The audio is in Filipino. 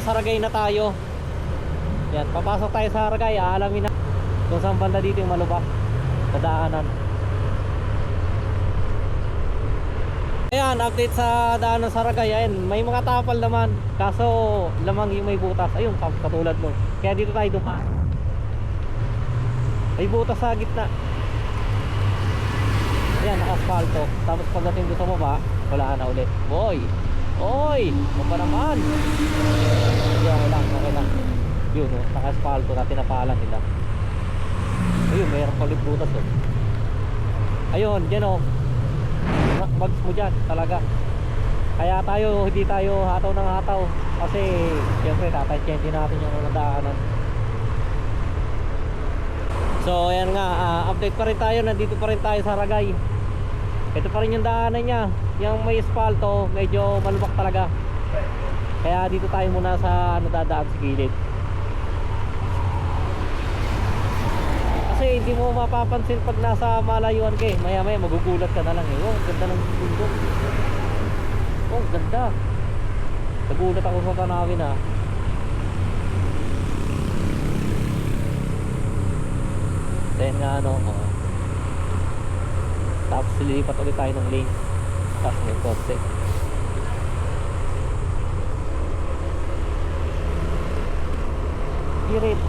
Saragay na tayo. Yan, papasok tayo sa Saragay. Aalamin na kung saan banda dito yung malubak na daanan. Ayan, update sa daanan sa Saragay. Ayan, may mga tapal naman. Kaso lamang yung may butas. Ayun, katulad mo. Kaya dito tayo dumaan. May butas sa gitna. Ayan, naka-asfalto. Tapos pagdating doon sa baba, wala na ulit. Boy! Oy! Ano ba naman? Okay lang, okay lang. Yun, oh, naka-asfalto na tinapalan nila. Ayun, mayroon pa ulit butas, oh. Ayun, dyan, oh. Bags mo dyan, talaga. Kaya tayo, hindi tayo hataw ng hataw. Kasi, siyempre, tatay-change natin yung nadaanan. So, ayan nga, update pa rin tayo. Nandito pa rin tayo sa Saragay. Ito pa rin yung daanan niya. Yung may asfalto, medyo malubak talaga. Kaya dito tayo muna sa dadaan sa gilid. Kasi hindi mo mapapansin pag nasa malayuan ka eh. Maya maya magugulat ka na lang eh. Oh, ganda ng bundok. Oh, ganda. Nagulat ako sa tanawin ah. Then nga ano, tapos lilipat ulit tayo ng lane. Tapos may kotse. Pirit.